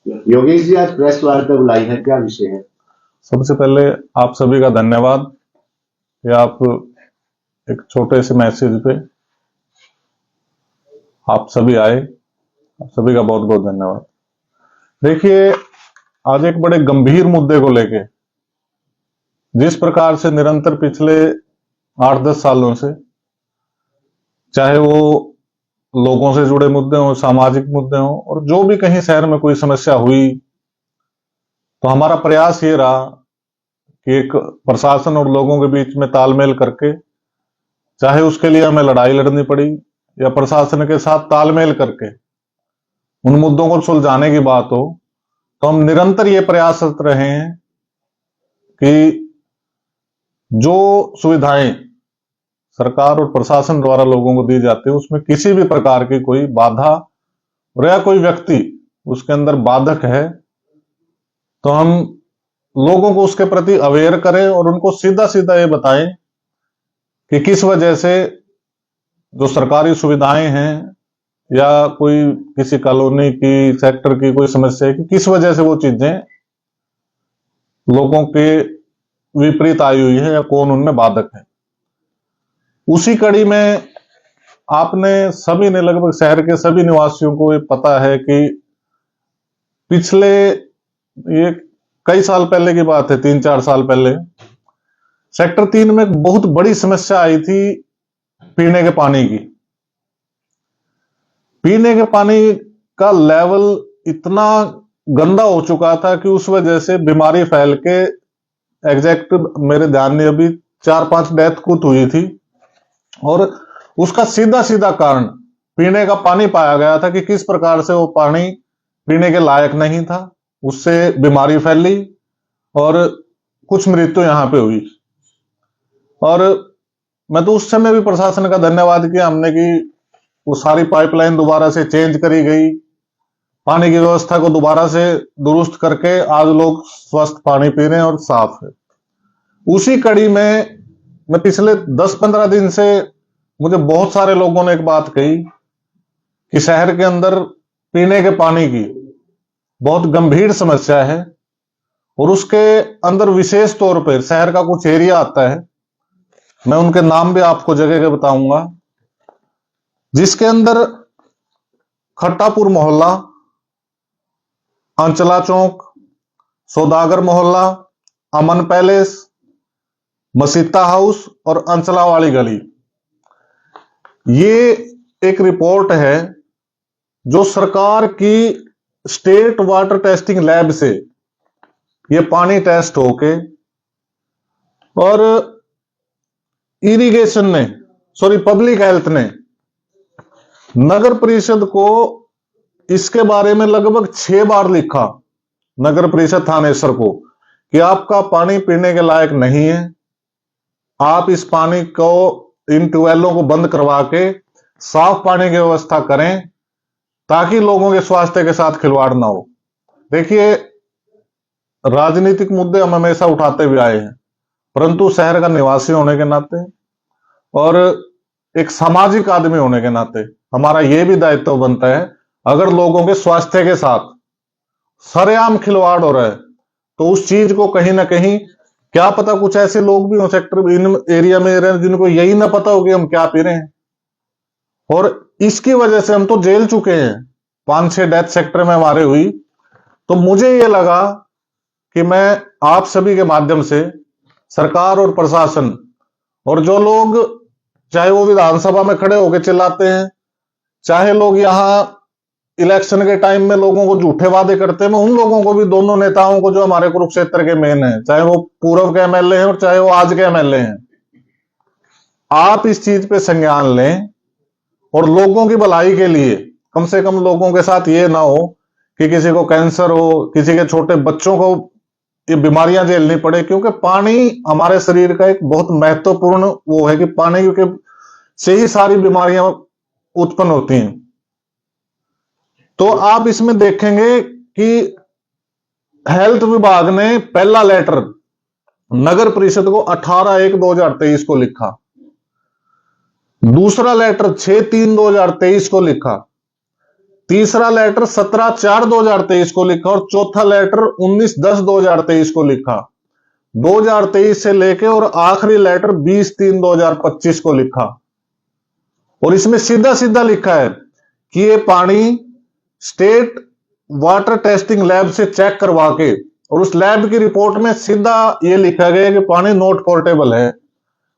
योगेश जी, आज प्रेस वार्ता बुलाई है, क्या विषय है? सबसे पहले आप सभी का धन्यवाद कि आप एक छोटे से मैसेज पे आप सभी आए। आप सभी का बहुत बहुत धन्यवाद। देखिए, आज एक बड़े गंभीर मुद्दे को लेके जिस प्रकार से निरंतर पिछले 8-10 सालों से, चाहे वो लोगों से जुड़े मुद्दे हों, सामाजिक मुद्दे हों, और जो भी कहीं शहर में कोई समस्या हुई तो हमारा प्रयास ये रहा कि एक प्रशासन और लोगों के बीच में तालमेल करके, चाहे उसके लिए हमें लड़ाई लड़नी पड़ी या प्रशासन के साथ तालमेल करके उन मुद्दों को सुलझाने की बात हो, तो हम निरंतर ये प्रयासरत रहे हैं कि जो सुविधाएं सरकार और प्रशासन द्वारा लोगों को दी जाती है उसमें किसी भी प्रकार की कोई बाधा और या कोई व्यक्ति उसके अंदर बाधक है तो हम लोगों को उसके प्रति अवेयर करें और उनको सीधा सीधा ये बताएं कि किस वजह से जो सरकारी सुविधाएं हैं या कोई किसी कॉलोनी की, सेक्टर की कोई समस्या है कि किस वजह से वो चीजें लोगों के विपरीत आई हुई है या कौन उनमें बाधक है। उसी कड़ी में आपने सभी ने, लगभग शहर के सभी निवासियों को ये पता है कि पिछले, ये कई साल पहले की बात है, 3-4 साल पहले सेक्टर 3 में एक बहुत बड़ी समस्या आई थी पीने के पानी की। पीने के पानी का लेवल इतना गंदा हो चुका था कि उस वजह से बीमारी फैल के, एग्जैक्ट मेरे ध्यान में अभी 4-5 डेथ कुछ हुई थी, और उसका सीधा सीधा कारण पीने का पानी पाया गया था कि किस प्रकार से वो पानी पीने के लायक नहीं था, उससे बीमारी फैली और कुछ मृत्यु यहां पे हुई। और मैं तो उस समय भी प्रशासन का धन्यवाद किया हमने कि वो सारी पाइपलाइन दोबारा से चेंज करी गई, पानी की व्यवस्था को दोबारा से दुरुस्त करके आज लोग स्वस्थ पानी पी रहे हैं और साफ है। उसी कड़ी में मैं पिछले 10-15 दिन से, मुझे बहुत सारे लोगों ने एक बात कही कि शहर के अंदर पीने के पानी की बहुत गंभीर समस्या है, और उसके अंदर विशेष तौर पर शहर का कुछ एरिया आता है, मैं उनके नाम भी आपको जगह के बताऊंगा, जिसके अंदर खट्टापुर मोहल्ला, अंचला चौक, सौदागर मोहल्ला, अमन पैलेस, मसीता हाउस और अंचला वाली गली, ये एक रिपोर्ट है जो सरकार की स्टेट वाटर टेस्टिंग लैब से ये पानी टेस्ट होके, और इरिगेशन ने, सॉरी पब्लिक हेल्थ ने नगर परिषद को इसके बारे में लगभग 6 बार लिखा, नगर परिषद थानेसर को, कि आपका पानी पीने के लायक नहीं है, आप इस पानी को, इन ट्यूबवेलों को बंद करवा के साफ पानी की व्यवस्था करें ताकि लोगों के स्वास्थ्य के साथ खिलवाड़ ना हो। देखिए, राजनीतिक मुद्दे हम हमेशा उठाते हुए आए हैं, परंतु शहर का निवासी होने के नाते और एक सामाजिक आदमी होने के नाते हमारा यह भी दायित्व बनता है, अगर लोगों के स्वास्थ्य के साथ सरेआम खिलवाड़ हो रहा है तो उस चीज को कहीं ना कहीं, क्या पता कुछ ऐसे लोग भी हो सेक्टर इन एरिया में रहे जिनको यही ना पता हो कि हम क्या पी रहे हैं, और इसकी वजह से हम तो जेल चुके हैं। 5-6 डेथ सेक्टर में हमारे हुई। तो मुझे ये लगा कि मैं आप सभी के माध्यम से सरकार और प्रशासन, और जो लोग, चाहे वो विधानसभा में खड़े होकर चिल्लाते हैं, चाहे लोग यहां इलेक्शन के टाइम में लोगों को झूठे वादे करते हैं, मैं उन लोगों को भी, दोनों नेताओं को जो हमारे कुरुक्षेत्र के मेन हैं, चाहे वो पूर्व के एमएलए हैं और चाहे वो आज के एमएलए हैं, आप इस चीज पे संज्ञान लें और लोगों की भलाई के लिए कम से कम लोगों के साथ ये ना हो कि किसी को कैंसर हो, किसी के छोटे बच्चों को ये बीमारियां झेलनी पड़े, क्योंकि पानी हमारे शरीर का एक बहुत महत्वपूर्ण वो है कि पानी क्योंकि से ही सारी बीमारियां उत्पन्न होती हैं। तो आप इसमें देखेंगे कि हेल्थ विभाग ने पहला लेटर नगर परिषद को 18/1/2023 को लिखा, दूसरा लेटर 6/3/2023 को लिखा, तीसरा लेटर 17/4/2023 को लिखा और चौथा लेटर 19/10/2023 को लिखा। 2023 से लेके और आखिरी लेटर 20/3/2025 को लिखा। और इसमें सीधा सीधा लिखा है कि ये पानी स्टेट वाटर टेस्टिंग लैब से चेक करवा के, और उस लैब की रिपोर्ट में सीधा ये लिखा गया कि पानी नॉट पोर्टेबल है।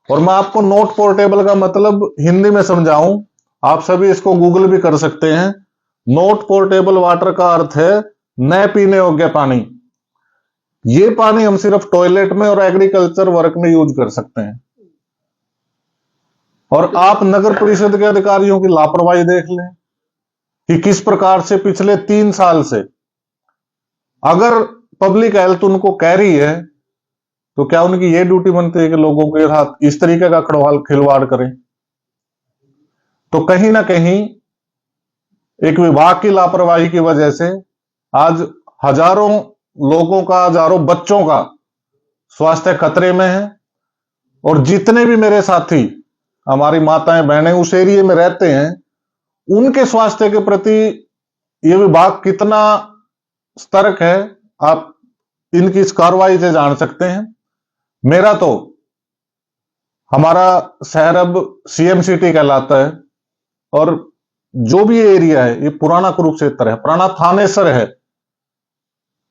और मैं आपको नॉट पोर्टेबल का मतलब हिंदी में समझाऊं, आप सभी इसको गूगल भी कर सकते हैं। नॉट पोर्टेबल वाटर का अर्थ है न पीने योग्य पानी। ये पानी हम सिर्फ टॉयलेट में और एग्रीकल्चर वर्क में यूज कर सकते हैं। और आप नगर परिषद के अधिकारियों की लापरवाही देख लें कि किस प्रकार से पिछले 3 साल से, अगर पब्लिक हेल्थ उनको कह रही है तो क्या उनकी ये ड्यूटी बनती है कि लोगों के साथ इस तरीके का खिलवाड़ करें? तो कहीं ना कहीं एक विभाग की लापरवाही की वजह से आज हजारों लोगों का, हजारों बच्चों का स्वास्थ्य खतरे में है। और जितने भी मेरे साथी, हमारी माताएं बहनें उस एरिया में रहते हैं, उनके स्वास्थ्य के प्रति यह विभाग कितना सतर्क है, आप इनकी इस कार्रवाई से जान सकते हैं। मेरा तो हमारा शहर अब सीएम सिटी कहलाता है, और जो भी एरिया है ये पुराना कुरुक्षेत्र है, पुराना थानेसर है,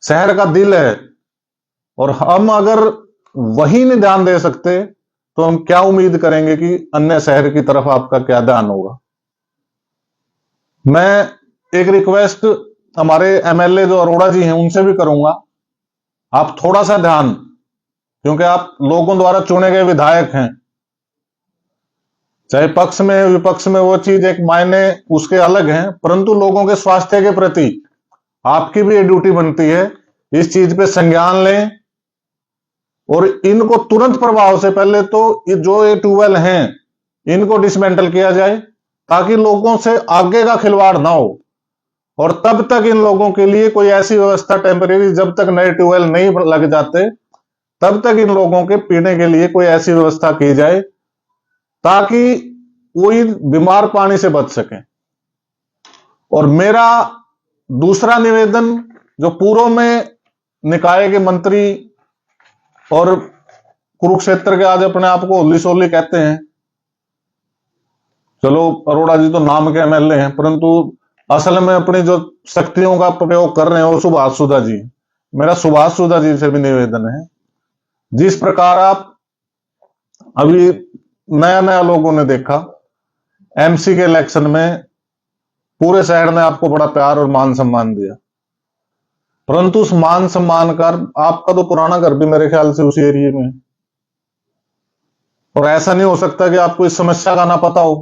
शहर का दिल है। और हम अगर वही नहीं ध्यान दे सकते तो हम क्या उम्मीद करेंगे कि अन्य शहर की तरफ आपका क्या ध्यान होगा। मैं एक रिक्वेस्ट हमारे एमएलए जो अरोड़ा जी हैं उनसे भी करूंगा, आप थोड़ा सा ध्यान, क्योंकि आप लोगों द्वारा चुने गए विधायक हैं, चाहे पक्ष में विपक्ष में, वो चीज एक मायने उसके अलग हैं, परंतु लोगों के स्वास्थ्य के प्रति आपकी भी ये ड्यूटी बनती है, इस चीज पे संज्ञान लें। और इनको तुरंत प्रभाव से पहले तो ये जो ये ट्यूबवेल हैं इनको डिसमेंटल किया जाए, ताकि लोगों से आगे का खिलवाड़ ना हो। और तब तक इन लोगों के लिए कोई ऐसी व्यवस्था टेम्परेरी, जब तक नए ट्यूबवेल नहीं लग जाते तब तक इन लोगों के पीने के लिए कोई ऐसी व्यवस्था की जाए ताकि वो इन बीमार पानी से बच सके। और मेरा दूसरा निवेदन, जो पूर्व में निकाय के मंत्री और कुरुक्षेत्र के आज अपने आप को होली सोली कहते हैं, चलो अरोड़ा जी तो नाम के एमएलए हैं, परंतु असल में अपनी जो शक्तियों का प्रयोग कर रहे हैं वो सुभाष सुधा जी। मेरा सुभाष सुधा जी से भी निवेदन है, जिस प्रकार आप अभी नया नया लोगों ने देखा एमसी के इलेक्शन में, पूरे शहर ने आपको बड़ा प्यार और मान सम्मान दिया, परंतु उस मान सम्मान का आपका तो पुराना घर भी मेरे ख्याल से उसी एरिया में है। और ऐसा नहीं हो सकता कि आपको इस समस्या का ना पता हो।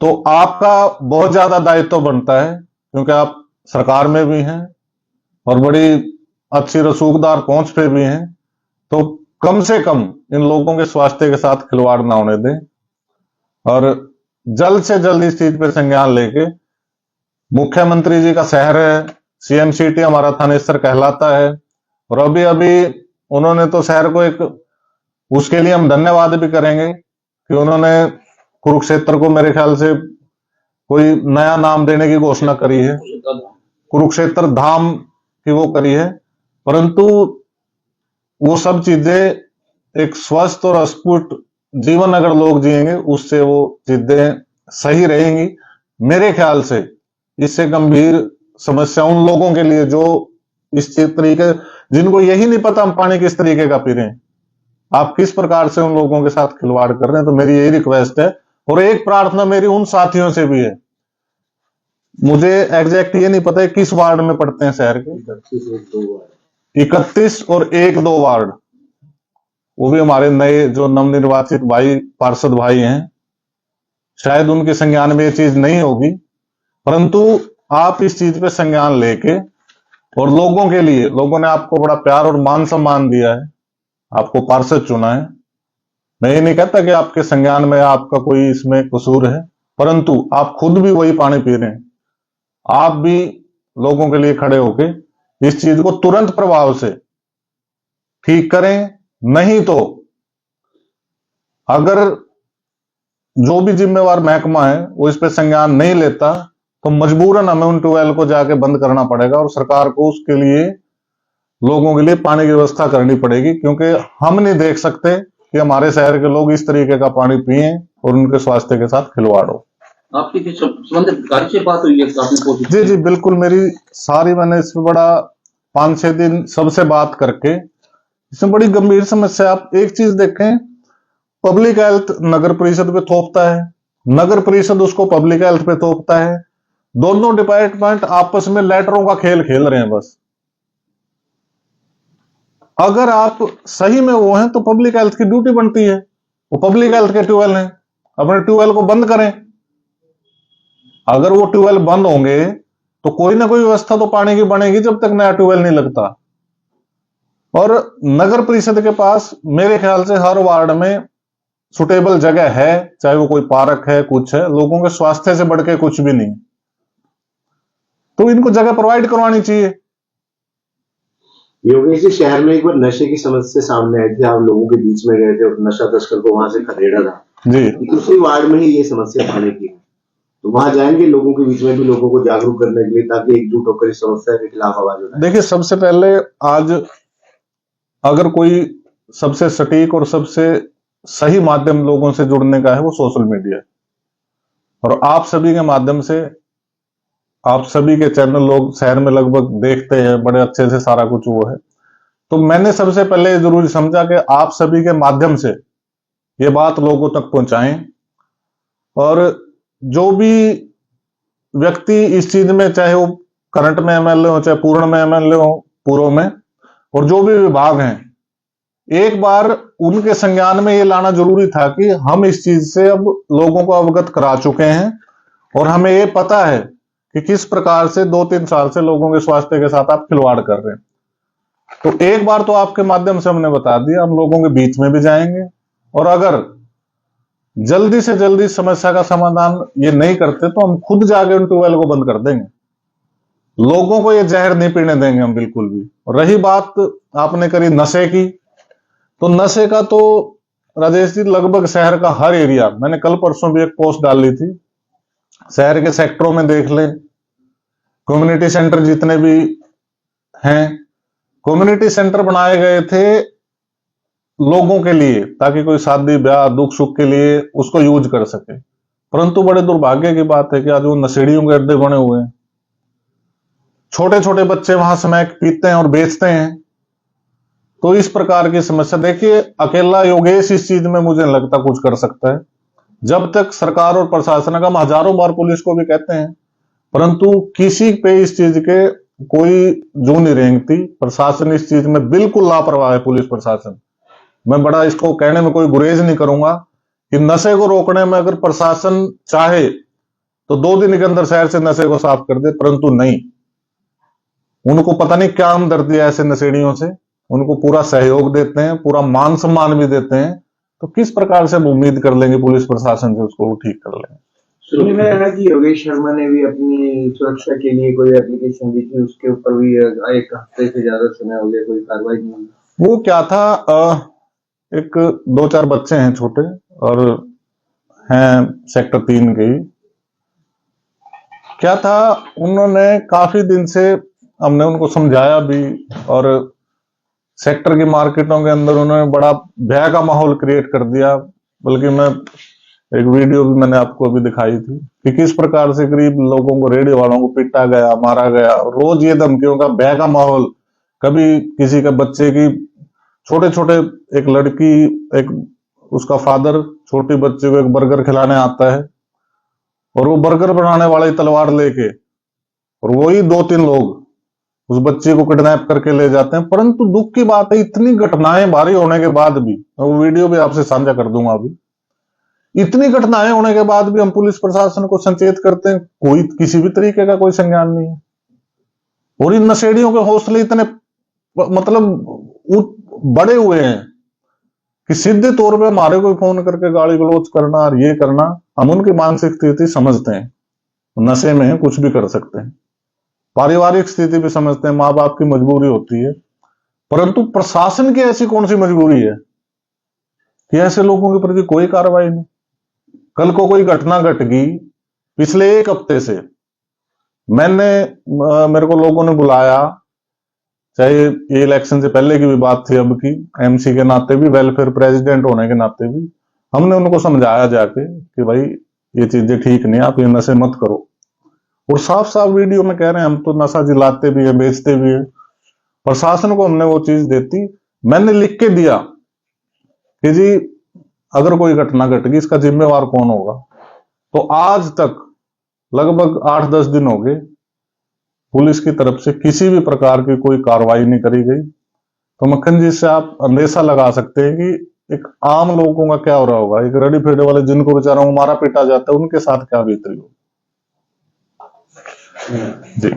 तो आपका बहुत ज्यादा दायित्व बनता है, क्योंकि आप सरकार में भी हैं और बड़ी अच्छी रसूखदार पहुंच पे भी हैं। तो कम से कम इन लोगों के स्वास्थ्य के साथ खिलवाड़ ना होने दें, और जल्द से जल्द इस चीज पर संज्ञान लेके, मुख्यमंत्री जी का शहर है, सीएम सिटी हमारा थानेसर कहलाता है, और अभी अभी उन्होंने तो शहर को एक, उसके लिए हम धन्यवाद भी करेंगे कि उन्होंने कुरुक्षेत्र को मेरे ख्याल से कोई नया नाम देने की घोषणा करी है, कुरुक्षेत्र धाम की वो करी है। परंतु वो सब चीजें एक स्वस्थ और अस्फुट जीवन अगर लोग जिएंगे, उससे वो चीजें सही रहेंगी। मेरे ख्याल से इससे गंभीर समस्या उन लोगों के लिए जो इस तरीके, जिनको यही नहीं पता हम पानी किस तरीके का पी रहे हैं, आप किस प्रकार से उन लोगों के साथ खिलवाड़ कर रहे हैं। तो मेरी यही रिक्वेस्ट है, और एक प्रार्थना मेरी उन साथियों से भी है, मुझे एग्जैक्ट ये नहीं पता है किस वार्ड में पड़ते हैं शहर के, 31 और 1-2 वार्ड, वो भी हमारे नए जो नवनिर्वाचित भाई पार्षद भाई हैं, शायद उनके संज्ञान में ये चीज नहीं होगी, परंतु आप इस चीज पे संज्ञान लेके, और लोगों के लिए, लोगों ने आपको बड़ा प्यार और मान सम्मान दिया है, आपको पार्षद चुना है। मैं ये नहीं कहता कि आपके संज्ञान में आपका कोई इसमें कसूर है, परंतु आप खुद भी वही पानी पी रहे हैं। आप भी लोगों के लिए खड़े होके इस चीज को तुरंत प्रभाव से ठीक करें, नहीं तो अगर जो भी जिम्मेवार महकमा है वो इस पे संज्ञान नहीं लेता तो मजबूरन हमें उन ट्यूबवेल को जाके बंद करना पड़ेगा और सरकार को उसके लिए लोगों के लिए पानी की व्यवस्था करनी पड़ेगी, क्योंकि हम नहीं देख सकते कि हमारे शहर के लोग इस तरीके का पानी पिए और उनके स्वास्थ्य के साथ खिलवाड़ हो। आपकी किस संबंधित अधिकारी से बात हुई है? आपने कोशिश जी जी बिल्कुल, मेरी सारी मैंने इसमें बड़ा 5-6 दिन सबसे बात करके, इसमें बड़ी गंभीर समस्या। आप एक चीज देखें, पब्लिक हेल्थ नगर परिषद पे थोपता है, नगर परिषद उसको पब्लिक हेल्थ पे थोपता है, दोनों डिपार्टमेंट आपस में लेटरों का खेल खेल रहे हैं बस। अगर आप सही में वो हैं तो पब्लिक हेल्थ की ड्यूटी बनती है, वो पब्लिक हेल्थ के ट्यूबवेल हैं, अपने ट्यूबवेल को बंद करें। अगर वो ट्यूबवेल बंद होंगे तो कोई ना कोई व्यवस्था तो पानी की बनेगी जब तक नया ट्यूबवेल नहीं लगता। और नगर परिषद के पास मेरे ख्याल से हर वार्ड में सुटेबल जगह है, चाहे वो कोई पार्क है, कुछ है, लोगों के स्वास्थ्य से बढ़ के कुछ भी नहीं, तो इनको जगह प्रोवाइड करवानी चाहिए। योगेश जी, शहर में एक बार नशे की समस्या सामने आई थी, आप लोगों के बीच में गए थे और नशा तस्कर को वहां से खदेड़ा था जी, दूसरी वार्ड में ही ये समस्या पानी की है, तो वहां जाएंगे लोगों के बीच में भी लोगों को जागरूक करने के लिए, ताकि एकजुट होकर इस समस्या के खिलाफ आवाज उठाए। देखिए, सबसे पहले आज अगर कोई सबसे सटीक और सबसे सही माध्यम लोगों से जुड़ने का है वो सोशल मीडिया है, और आप सभी के माध्यम से, आप सभी के चैनल लोग शहर में लगभग देखते हैं, बड़े अच्छे से सारा कुछ वो है। तो मैंने सबसे पहले जरूरी समझा कि आप सभी के माध्यम से ये बात लोगों तक पहुंचाएं, और जो भी व्यक्ति इस चीज में, चाहे वो करंट में एमएलए हो, चाहे पूर्ण में एमएलए हो, पूर्व में, और जो भी विभाग हैं, एक बार उनके संज्ञान में ये लाना जरूरी था कि हम इस चीज से अब लोगों को अवगत करा चुके हैं और हमें ये पता है कि किस प्रकार से 2-3 साल से लोगों के स्वास्थ्य के साथ आप खिलवाड़ कर रहे हैं। तो एक बार तो आपके माध्यम से हमने बता दिया, हम लोगों के बीच में भी जाएंगे, और अगर जल्दी से जल्दी समस्या का समाधान ये नहीं करते तो हम खुद जाके उन ट्यूबवेल को बंद कर देंगे। लोगों को ये जहर नहीं पीने देंगे हम बिल्कुल भी। और रही बात आपने करी नशे की, तो नशे का तो राजेश जी लगभग शहर का हर एरिया, मैंने कल परसों भी एक पोस्ट डाली थी, शहर के सेक्टरों में देख लें, कम्युनिटी सेंटर जितने भी हैं, कम्युनिटी सेंटर बनाए गए थे लोगों के लिए, ताकि कोई शादी ब्याह दुख सुख के लिए उसको यूज कर सके। परंतु बड़े दुर्भाग्य की बात है कि आज वो नशेड़ियों के अड्डे बने हुए हैं, छोटे छोटे बच्चे वहां स्मैक पीते हैं और बेचते हैं। तो इस प्रकार की समस्या, देखिए अकेला योगेश इस चीज में मुझे नहीं लगता कुछ कर सकता है। जब तक सरकार और प्रशासन का, हम हजारों बार पुलिस को भी कहते हैं, परंतु किसी पे इस चीज के कोई जू नहीं रेंगती। प्रशासन इस चीज में बिल्कुल लापरवाह है, पुलिस प्रशासन। मैं बड़ा इसको कहने में कोई गुरेज नहीं करूंगा कि नशे को रोकने में अगर प्रशासन चाहे तो 2 दिन के अंदर शहर से नशे को साफ कर दे, परंतु नहीं, उनको पता नहीं क्या हमदर्दी है ऐसे नशेड़ियों से, उनको पूरा सहयोग देते हैं, पूरा मान सम्मान भी देते हैं। तो किस प्रकार से हम उम्मीद कर लेंगे पुलिस प्रशासन से उसको वो ठीक कर लेंगे। सुनने में आया कि योगेश शर्मा ने भी अपनी सुरक्षा के लिए कोई एप्लीकेशन दी थी, उसके ऊपर भी 1 हफ्ते से ज्यादा समय हो गया, कोई कार्रवाई नहीं हुई। वो क्या था, एक 2-4 बच्चे हैं छोटे और हैं सेक्टर 3 के ही। क्या था, उन्होंने काफी दिन से, हमने उनको समझाया भी, और सेक्टर की मार्केटों के अंदर उन्होंने बड़ा भय का माहौल क्रिएट कर दिया। बल्कि मैं एक वीडियो भी मैंने आपको अभी दिखाई थी कि किस प्रकार से गरीब लोगों को, रेडियो वालों को पीटा गया, मारा गया, रोज ये धमकियों का, भय का माहौल। कभी किसी के बच्चे की, छोटे छोटे, एक लड़की, एक उसका फादर छोटी बच्चे को एक बर्गर खिलाने आता है और वो बर्गर बनाने वाले तलवार लेके, और वही 2-3 लोग उस बच्चे को किडनैप करके ले जाते हैं। परंतु दुख की बात है, इतनी घटनाएं भारी होने के बाद भी, मैं वो वीडियो भी आपसे साझा कर दूंगा अभी, इतनी घटनाएं होने के बाद भी हम पुलिस प्रशासन को संचेत करते हैं, कोई किसी भी तरीके का कोई संज्ञान नहीं है। और इन नशेड़ियों के हौसले इतने मतलब बड़े हुए हैं कि सीधे तौर पे हमारे कोई फोन करके गाली गलौज करना और ये करना, हम उनकी मानसिक स्थिति समझते हैं, नशे में कुछ भी कर सकते हैं, पारिवारिक स्थिति भी समझते हैं, माँ बाप की मजबूरी होती है। परंतु प्रशासन की ऐसी कौन सी मजबूरी है कि ऐसे लोगों के प्रति कोई कार्रवाई नहीं। कल को कोई घटना घट गई, पिछले 1 हफ्ते से मेरे को लोगों ने बुलाया, चाहे ये इलेक्शन से पहले की भी बात थी, अब की एमसी के नाते भी, वेलफेयर प्रेसिडेंट होने के नाते भी हमने उनको समझाया जाके कि भाई ये चीजें ठीक नहीं, आप ये नशे मत करो। और साफ साफ वीडियो में कह रहे हैं हम तो नशा जिलाते भी है, बेचते भी है। प्रशासन को हमने वो चीज देती, मैंने लिख के दिया कि जी अगर कोई घटना घट गई इसका जिम्मेवार कौन होगा। तो आज तक लगभग 8-10 दिन हो गए, पुलिस की तरफ से किसी भी प्रकार की कोई कार्रवाई नहीं करी गई। तो मक्खन जी से आप अंदेशा लगा सकते हैं कि एक आम लोगों का क्या हो रहा होगा, एक रड़ी फेडे वाले जिनको बेचारों को मारा पीटा जाता है उनके साथ क्या बीत रही होगी। जी।